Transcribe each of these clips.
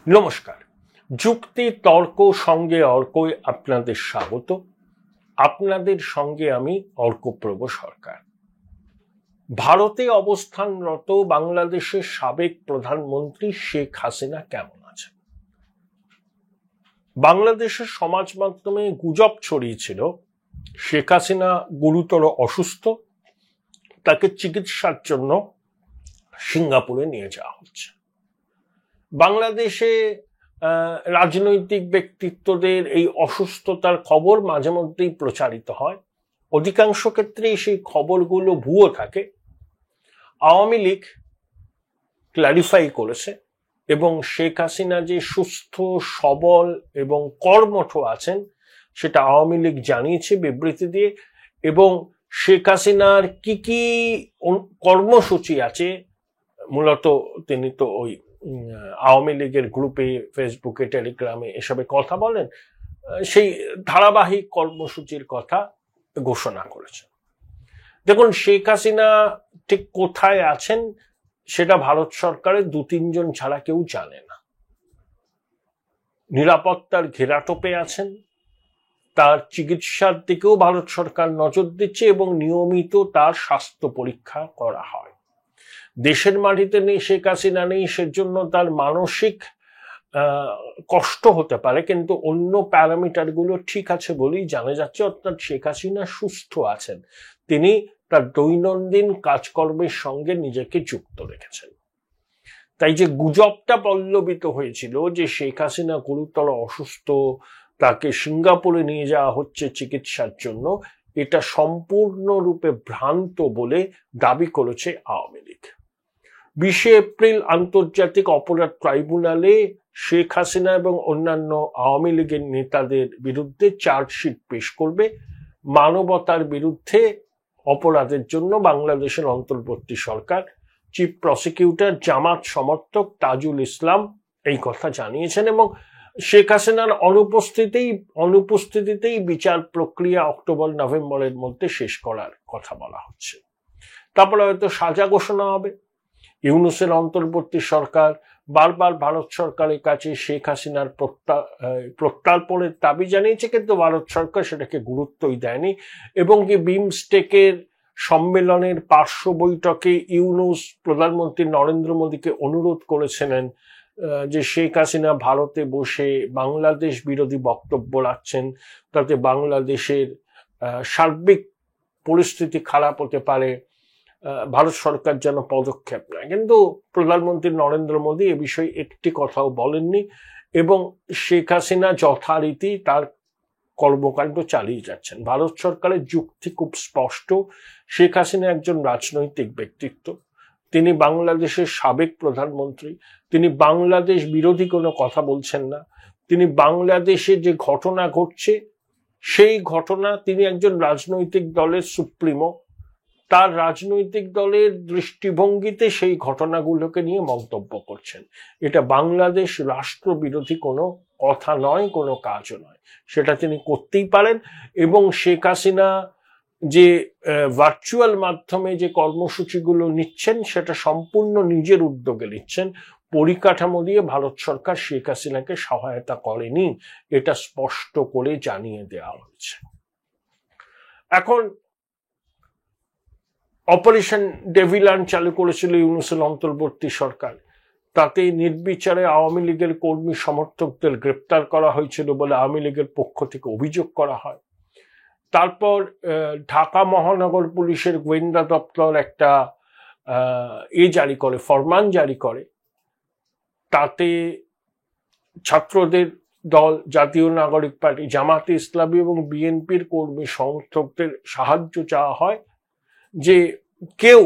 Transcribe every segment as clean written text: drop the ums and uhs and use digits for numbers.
নমস্কার। যুক্তি তর্ক সঙ্গে অর্কই আপনাদের স্বাগত। আপনাদের সঙ্গে আমি অর্কপ্রভ সরকার। ভারতে অবস্থানরত বাংলাদেশের সাবেক প্রধানমন্ত্রী শেখ হাসিনা কেমন আছেন? বাংলাদেশের সমাজ মাধ্যমে গুজব ছড়িয়েছিল শেখ হাসিনা গুরুতর অসুস্থ, তাকে চিকিৎসার জন্য সিঙ্গাপুরে নিয়ে যাওয়া হচ্ছে। বাংলাদেশে রাজনৈতিক ব্যক্তিত্বদের এই অসুস্থতার খবর মাঝে মধ্যেই প্রচারিত হয়। অধিকাংশ ক্ষেত্রেই সেই খবরগুলো ভুয়ো থাকে। আওয়ামী লীগ ক্ল্যারিফাই করেছে এবং শেখ হাসিনা যে সুস্থ সবল এবং কর্মঠ আছেন সেটা আওয়ামী লীগ জানিয়েছে বিবৃতি দিয়ে। এবং শেখ হাসিনার কি কি কর্মসূচি আছে, মূলত তিনি তো ওই আওয়ামী লীগের গ্রুপে, ফেসবুকে, টেলিগ্রামে এসবে কথা বলেন, সেই ধারাবাহিক কর্মসূচির কথা ঘোষণা করেছেন। দেখুন, শেখ হাসিনা ঠিক কোথায় আছেন সেটা ভারত সরকারের 2-3 জন ছাড়া কেউ জানে না। নিরাপত্তার ঘেরাটোপে আছেন, তার চিকিৎসার দিকেও ভারত সরকার নজর দিচ্ছে এবং নিয়মিত তার স্বাস্থ্য পরীক্ষা করা হয়। দেশের মাটিতে নেই শেখ হাসিনা, নেই সেজন্য তার মানসিক কষ্ট হতে পারে, কিন্তু অন্য প্যারামিটার গুলো ঠিক আছে বলেই জানা যাচ্ছে। অর্থাৎ শেখ হাসিনা সুস্থ আছেন, তিনি তার দৈনন্দিন কাজকর্মের সঙ্গে নিজেকে যুক্ত রেখেছেন। তাই যে গুজবটা পল্লবিত হয়েছিল যে শেখ হাসিনা গুরুতর অসুস্থ, তাকে সিঙ্গাপুরে নিয়ে যাওয়া হচ্ছে চিকিৎসার জন্য, এটা সম্পূর্ণরূপে ভ্রান্ত বলে দাবি করেছে আওয়ামী লীগ। 20 এপ্রিল আন্তর্জাতিক অপরাধ ট্রাইব্যুনালে শেখ হাসিনা এবং অন্যান্য আওয়ামী লীগের নেতাদের বিরুদ্ধে চার্জশিট পেশ করবে। মানবতার বিরুদ্ধে অপরাধের জন্য বাংলাদেশের অন্তর্বর্তী সরকার চিফ প্রসিকিউটর জামাত সমর্থক তাজুল ইসলাম এই কথা জানিয়েছেন এবং শেখ হাসিনার অনুপস্থিতিতেই বিচার প্রক্রিয়া অক্টোবর-নভেম্বরের মধ্যে শেষ করার কথা বলা হচ্ছে। তারপরে হয়তো সাজা ঘোষণা হবে। ইউনূসের অন্তর্বর্তী সরকার বারবার ভারত সরকারের কাছে শেখ হাসিনার প্রত্যার্পণের দাবি জানিয়েছে, কিন্তু ভারত সরকার সেটাকে গুরুত্বই দেয়নি। এবং কি বিমস্টেকের সম্মেলনের পার্শ্ব বৈঠকে ইউনূস প্রধানমন্ত্রী নরেন্দ্র মোদীকে অনুরোধ করেছিলেন যে শেখ হাসিনা ভারতে বসে বাংলাদেশ বিরোধী বক্তব্য রাখছেন, তাতে বাংলাদেশের সার্বিক পরিস্থিতি খারাপ হতে পারে, ভারত সরকার যেন পদক্ষেপ নেয়। কিন্তু প্রধানমন্ত্রী নরেন্দ্র মোদী এ বিষয়ে একটি কথাও বলেননি এবং শেখ হাসিনা যথারীতি তার কর্মকাণ্ড চালিয়ে যাচ্ছেন। ভারত সরকারের যুক্তি খুব স্পষ্ট। শেখ হাসিনা একজন রাজনৈতিক ব্যক্তিত্ব, তিনি বাংলাদেশের সাবেক প্রধানমন্ত্রী, তিনি বাংলাদেশ বিরোধী কোনো কথা বলছেন না। তিনি বাংলাদেশে যে ঘটনা ঘটছে সেই ঘটনা, তিনি একজন রাজনৈতিক দলের সুপ্রিমো, তার রাজনৈতিক দলের দৃষ্টিভঙ্গিতে সেই ঘটনাগুলোকে নিয়ে মন্তব্য করছেন। এটা বাংলাদেশ রাষ্ট্র বিরোধী কোনো কথা নয়, কোনো কাজও নয়, সেটা তিনি করতেই পারেন। এবং শেখ হাসিনা যে ভার্চুয়াল মাধ্যমে যে কর্মসূচিগুলো নিচ্ছেন সেটা সম্পূর্ণ নিজের উদ্যোগে নিচ্ছেন। পরিকাঠামো দিয়ে ভারত সরকার শেখ হাসিনাকে সহায়তা করেনি, এটা স্পষ্ট করে জানিয়ে দেওয়া হয়েছে। এখন অপারেশন ডেভিলান চালু করেছিল ইউনূসের অন্তর্বর্তী সরকার, তাতে নির্বিচারে আওয়ামী লীগের কর্মী সমর্থকদের গ্রেপ্তার করা হয়েছিল বলে আওয়ামী লীগের পক্ষ থেকে অভিযোগ করা হয়। তারপর ঢাকা মহানগর পুলিশের গোয়েন্দা দপ্তর একটা জারি করে, ফরমান জারি করে, তাতে ছাত্রদের দল, জাতীয় নাগরিক পার্টি, জামাতে ইসলামী এবং বিএনপির কর্মী সমর্থকদের সাহায্য চাওয়া হয় যে কেউ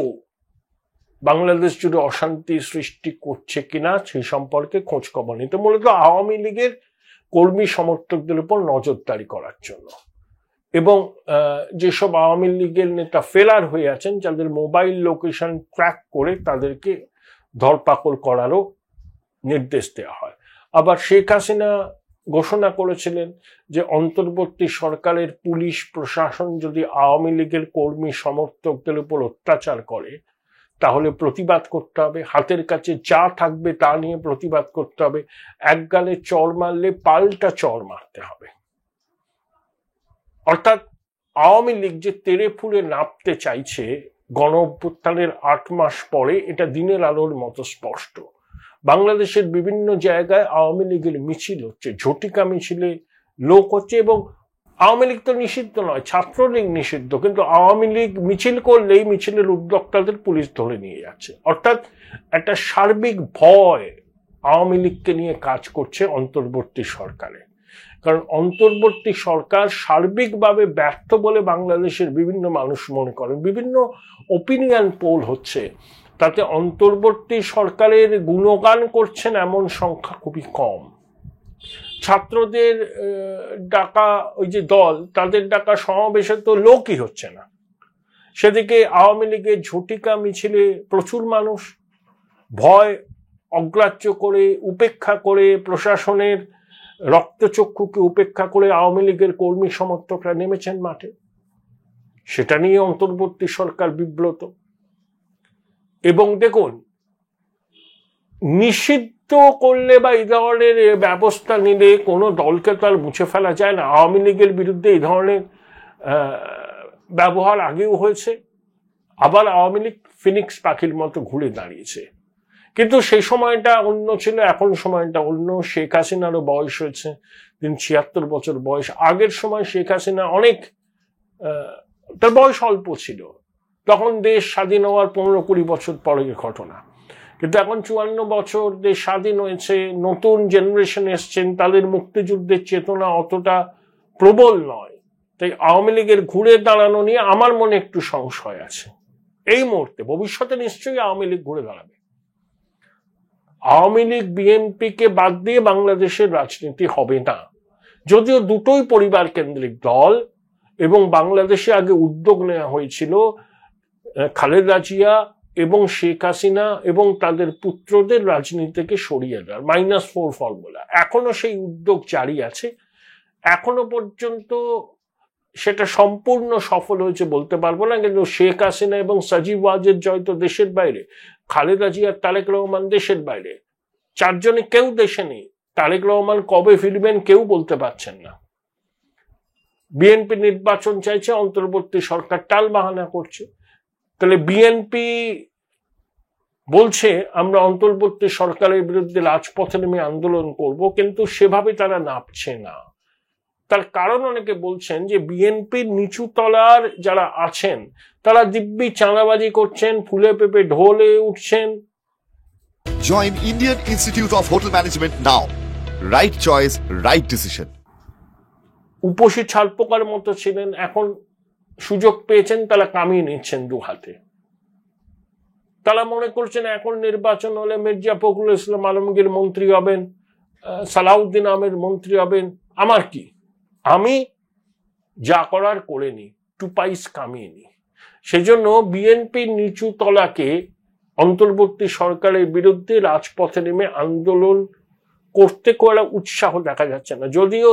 বাংলাদেশ জুড়ে অশান্তি সৃষ্টি করছে কিনা সেই সম্পর্কে খোঁজ খবর নিতে, মূলত আওয়ামী লীগের কর্মী সমর্থকদের উপর নজরদারি করার জন্য। এবং যেসব আওয়ামী লীগের নেতা ফেরার হয়ে আছেন, যাদের মোবাইল লোকেশন ট্র্যাক করে তাদেরকে ধরপাকড় করারও নির্দেশ দেওয়া হয়। আবার শেখ হাসিনা ঘোষণা করেছিলেন যে অন্তর্বর্তী সরকারের পুলিশ প্রশাসন যদি আওয়ামী লীগের কর্মী সমর্থকদের উপর অত্যাচার করে তাহলে প্রতিবাদ করতে হবে, হাতের কাছে যা থাকবে তা নিয়ে প্রতিবাদ করতে হবে। এক গালে চড় মারলে পাল্টা চড় মারতে হবে। অর্থাৎ আওয়ামী লীগ যে তেড়ে ফুলে নামতে চাইছে গণ অভ্যুত্থানের 8 মাস পরে, এটা দিনের আলোর মতো স্পষ্ট। বাংলাদেশের বিভিন্ন জায়গায় আওয়ামী লীগের মিছিল হচ্ছে, ঝটিকা মিছিলে লোক হচ্ছে, এবং আওয়ামী লীগ তো নিষিদ্ধ নয়, ছাত্রলীগ নিষিদ্ধ, কিন্তু আওয়ামী লীগ মিছিল করলেই মিছিলের উদ্যোক্তাদের পুলিশ ধরে নিয়ে যাচ্ছে। অর্থাৎ একটা সার্বিক ভয় আওয়ামী লীগকে নিয়ে কাজ করছে অন্তর্বর্তী সরকারে। কারণ অন্তর্বর্তী সরকার সার্বিকভাবে ব্যর্থ বলে বাংলাদেশের বিভিন্ন মানুষ মনে করেন। বিভিন্ন ওপিনিয়ন পোল হচ্ছে, তাতে অন্তর্বর্তী সরকারের গুণগান করছেন এমন সংখ্যা খুবই কম। ছাত্রদের ডাকা ওই যে দল, তাদের ডাকা সমাবেশে তো লোকই হচ্ছে না। সেদিকে আওয়ামী লীগের ঝটিকা মিছিলে প্রচুর মানুষ, ভয় অগ্রাহ্য করে, উপেক্ষা করে, প্রশাসনের রক্তচক্ষুকে উপেক্ষা করে আওয়ামী লীগের কর্মী সমর্থকরা নেমেছেন মাঠে। সেটা নিয়ে অন্তর্বর্তী সরকার বিব্রত। এবং দেখুন, নিষিদ্ধ করলে বা এই ধরনের ব্যবস্থা নিলে কোনো দলকে তো আর মুছে ফেলা যায় না। আওয়ামী লীগের বিরুদ্ধে এই ধরনের ব্যবহার আগেও হয়েছে, আবার আওয়ামী লীগ ফিনিক্স পাখির মতো ঘুরে দাঁড়িয়েছে। কিন্তু সেই সময়টা অন্য ছিল, এখন সময়টা অন্য। শেখ হাসিনারও বয়স হয়েছে, তিনি 76 বছর বয়স। আগের সময় শেখ হাসিনা অনেক, তার বয়স অল্প ছিল, তখন দেশ স্বাধীন হওয়ার 15-20 বছর পরের ঘটনা। কিন্তু এখন 54 বছর দেশ স্বাধীন হয়েছে, নতুন জেনারেশন এসছেন, তাদের মুক্তিযুদ্ধের চেতনা অতটা প্রবল নয়। তাই আওয়ামী লীগের ঘুরে দাঁড়ানো নিয়ে আমার মনে একটু সংশয় আছে এই মুহূর্তে। ভবিষ্যতে নিশ্চয়ই আওয়ামী লীগ ঘুরে দাঁড়াবে। আওয়ামী লীগ বিএনপিকে বাদ দিয়ে বাংলাদেশের রাজনীতি হবে না। যদিও দুটোই পরিবার কেন্দ্রিক দল, এবং বাংলাদেশে আগে উদ্যোগ নেওয়া হয়েছিল খালেদা জিয়া এবং শেখ হাসিনা এবং তাদের পুত্রদের রাজনীতি থেকে সরিয়ে দেওয়ার -4 ফর্মুলা। এখনো সেই উদ্যোগ জারি আছে। এখনো পর্যন্ত সেটা সম্পূর্ণ সফল হয়েছে বলতে পারবো না, কিন্তু শেখ হাসিনা এবং সাজিব ওয়াজেদ জয় তো দেশের বাইরে, খালেদা জিয়া, তারেক রহমান দেশের বাইরে, চারজনে কেউ দেশে নেই। তারেক রহমান কবে ফিরবেন কেউ বলতে পারছেন না। বিএনপি নির্বাচন চাইছে, অন্তর্বর্তী সরকার টাল বাহানা করছে। তাহলে বিএনপি বলছে আমরা অন্তর্বর্তী সরকারের বিরুদ্ধে রাজপথে নেমে আন্দোলন করব, কিন্তু সেভাবে তারা নামছে না। তার কারণ অনেকে বলছেন যে বিএনপির নিচু তলার যারা আছেন তারা দিব্যি চাঁদাবাজি করছেন, ফুলে পেপে ঢোলে উঠছেন। Join Indian Institute of Hotel Management now. Right choice, right decision. উপসী ছালপোকার মতো ছিলেন, এখন সুযোগ পেয়েছেন, তারা কামিয়ে নিচ্ছেন দু হাতে। তারা মনে করছেন এখন নির্বাচন হলে মির্জা ফখরুল ইসলাম আলমগীর মন্ত্রী হবেন, সালাউদ্দিন আহমেদ মন্ত্রী হবেন। আমার কি, আমি যা করার করে নি, টুপাইস কামিয়ে নি। সেজন্য বিএনপির নিচু তলাকে অন্তর্বর্তী সরকারের বিরুদ্ধে রাজপথে নেমে আন্দোলন করতে কোনো উৎসাহ দেখা যাচ্ছে না। যদিও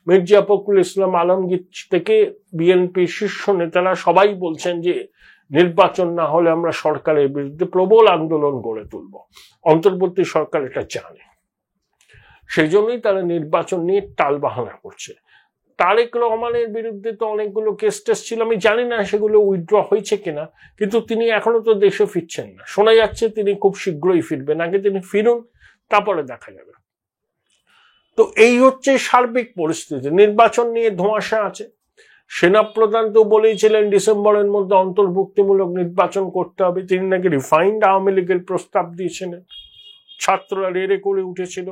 মির্জা ফখরুল ইসলাম আলমগীর থেকে বিএনপির শীর্ষ নেতারা সবাই বলছেন যে নির্বাচন না হলে আমরা সরকারের বিরুদ্ধে প্রবল আন্দোলন গড়ে তুলব। অন্তর্বর্তী সরকার এটা জানে, সেই জন্যই তারা নির্বাচন নিয়ে টালবাহানা করছে। তারেক রহমানের বিরুদ্ধে তো অনেকগুলো কেস টেস ছিল, আমি জানি না সেগুলো উইথড্র হয়েছে কিনা, কিন্তু তিনি এখনো তো দেশে ফিরছেন না। শোনা যাচ্ছে তিনি খুব শীঘ্রই ফিরবেন, আগে তিনি ফিরুন, তারপরে দেখা যাবে। তো এই হচ্ছে সার্বিক পরিস্থিতি। নির্বাচন নিয়ে ধোঁয়াশা আছে। সেনাপ্রধান তো বলেইছিলেন ডিসেম্বরের মধ্যে অন্তর্ভুক্তিমূলক নির্বাচন করতে হবে। তিনি নাকি রিফাইন্ড আওয়ামী লীগের প্রস্তাব দিয়েছিলেন। ছাত্ররা রেড়ে করে উঠেছিল,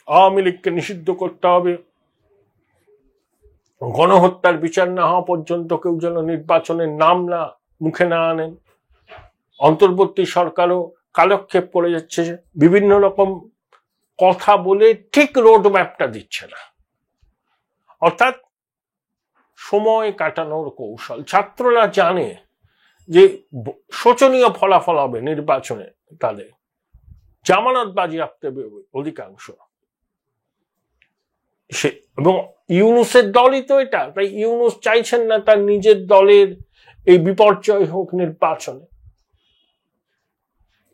আওয়ামী লীগকে নিষিদ্ধ করতে হবে, গণহত্যার বিচার না হওয়া পর্যন্ত কেউ যেন নির্বাচনের নাম না মুখে না আনেন। অন্তর্বর্তী সরকারও কালক্ষেপ করে যাচ্ছে, বিভিন্ন রকম কথা বলে ঠিক রোড ম্যাপটা দিচ্ছে না। অর্থাৎ সময় কাটানোর কৌশল। ছাত্ররা জানে যে শোচনীয় ফলাফল হবে নির্বাচনে, তাদের জামানত বাজেয়াপ্ত অধিকাংশ। এবং ইউনূসের দলই তো এটা, তাই ইউনূস চাইছেন না তার নিজের দলের এই বিপর্যয় হোক নির্বাচনে।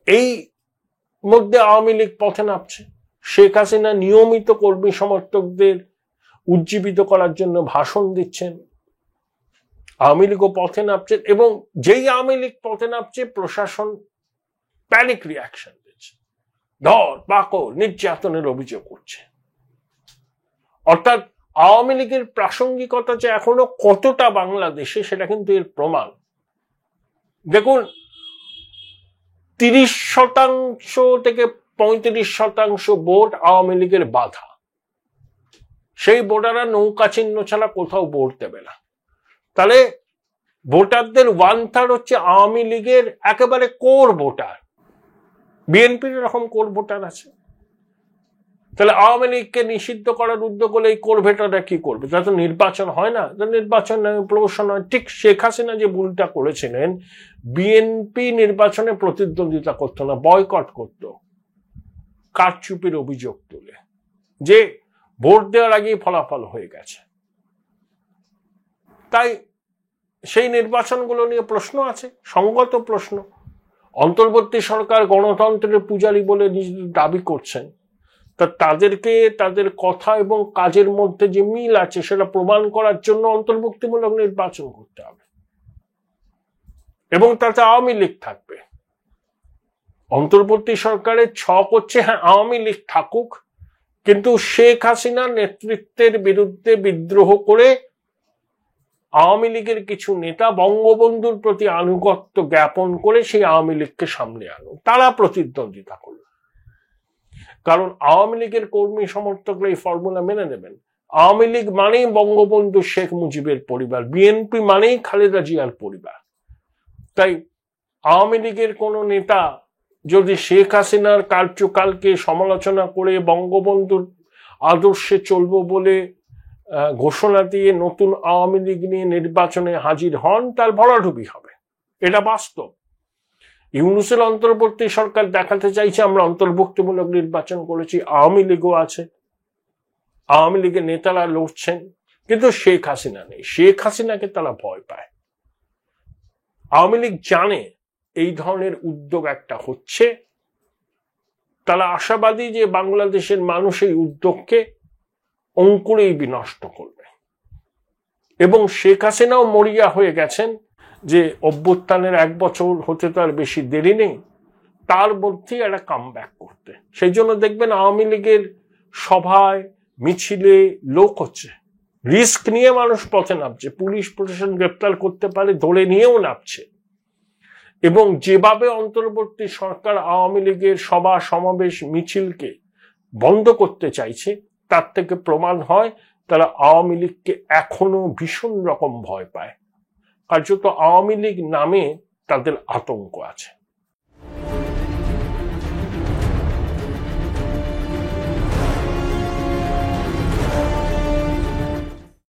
এই মধ্যে আওয়ামী লীগ পথে নামছে। শেখ হাসিনা নিয়মিত কর্মী সমর্থকদের উজ্জীবিত করার জন্য ভাষণ দিচ্ছেন, আওয়ামী লীগও পথে নামছেন, এবং যেই আওয়ামী লীগ পথে নামছে প্রশাসন প্যানিক রিয়াকশন দিচ্ছে, ধর পাকড় নির্যাতনের অভিযোগ করছে। অর্থাৎ আওয়ামী লীগের প্রাসঙ্গিকতা যে এখনো কতটা বাংলাদেশে সেটা কিন্তু এর প্রমাণ। দেখুন, 30% থেকে 35% ভোট আওয়ামী লীগের বাধা। সেই ভোটাররা নৌকা চিহ্ন ছাড়া কোথাও ভোট দেবে না। তাহলে ভোটারদের 1/3 হচ্ছে আওয়ামী লীগের একেবারে কোর ভোটার। বিএনপির এরকম কোর ভোটার আছে। তাহলে আওয়ামী লীগকে নিষিদ্ধ করার উদ্যোগ হলে এই কোর ভোটাররা কি করবে? তা তো নির্বাচন হয় না, নির্বাচন প্রবেশন হয়। ঠিক শেখ হাসিনা যে ভুলটা করেছিলেন, বিএনপি নির্বাচনে প্রতিদ্বন্দ্বিতা করতো না, বয়কট করত, কারচুপির অভিযোগ তুলে, যে ভোট দেওয়ার আগেই ফলাফল হয়ে গেছে। তাই সেই নির্বাচনগুলো নিয়ে প্রশ্ন আছে, সঙ্গত প্রশ্ন। অন্তর্বর্তী সরকার গণতন্ত্রের পূজারী বলে নিজেদের দাবি করছেন, তা তাদেরকে তাদের কথা এবং কাজের মধ্যে যে মিল আছে সেটা প্রমাণ করার জন্য অন্তর্ভুক্তিমূলক নির্বাচন করতে হবে, এবং তাতে আওয়ামী লীগ থাকবে। অন্তর্বর্তী সরকারের ছক হচ্ছে, হ্যাঁ আওয়ামী লীগ থাকুক, কিন্তু শেখ হাসিনার নেতৃত্বের বিরুদ্ধে বিদ্রোহ করে আওয়ামী লীগের কিছু নেতা বঙ্গবন্ধুর প্রতি আনুগত্য জ্ঞাপন করে সেই আওয়ামী লীগকে সামনে আনুক, তারা প্রতিদ্বন্দ্বিতা করল। কারণ আওয়ামী লীগের কর্মী সমর্থকরা এই ফর্মুলা মেনে নেবেন। আওয়ামী লীগ মানেই বঙ্গবন্ধু শেখ মুজিবের পরিবার, বিএনপি মানেই খালেদা জিয়ার পরিবার। তাই আওয়ামী লীগের কোন নেতা যদি শেখ হাসিনার কার্যকালকে সমালোচনা করে বঙ্গবন্ধুর আদর্শে চলবো বলে ঘোষণা দিয়ে নতুন আওয়ামী লীগ নিয়ে নির্বাচনে হাজির হন, তার ভরাডুবি হবে, এটা বাস্তব। ইউনূসের অন্তর্বর্তী সরকার দেখাতে চাইছে আমরা অন্তর্ভুক্তিমূলক নির্বাচন করেছি, আওয়ামী লীগও আছে, আওয়ামী লীগের নেতারা লড়ছেন, কিন্তু শেখ হাসিনা নেই। শেখ হাসিনাকে তারা ভয় পায়। আওয়ামী লীগ জানে এই ধরনের উদ্যোগ একটা হচ্ছে, তারা আশাবাদী যে বাংলাদেশের মানুষ এই উদ্যোগকে অঙ্কুরেই বিনষ্ট করবে। এবং শেখ হাসিনাও মরিয়া হয়ে গেছেন যে অভ্যুত্থানের 1 বছর হতে তো আর বেশি দেরি নেই, তার মধ্যেই একটা কামব্যাক করতে। সেই জন্য দেখবেন আওয়ামী লীগের সভায় মিছিলে লোক হচ্ছে, রিস্ক নিয়ে মানুষ পথে নামছে, পুলিশ প্রশাসন গ্রেপ্তার করতে পারে ধরে নিয়েও নামছে। এবং যেভাবে অন্তর্বর্তী সরকার আওয়ামী লীগের সভা সমাবেশ মিছিলকে বন্ধ করতে চাইছে, তার থেকে প্রমাণ হয় তারা আওয়ামী লীগকে এখনো ভীষণ রকম ভয় পায়। কার্যত আওয়ামী লীগ নামে তাদের আতঙ্ক আছে।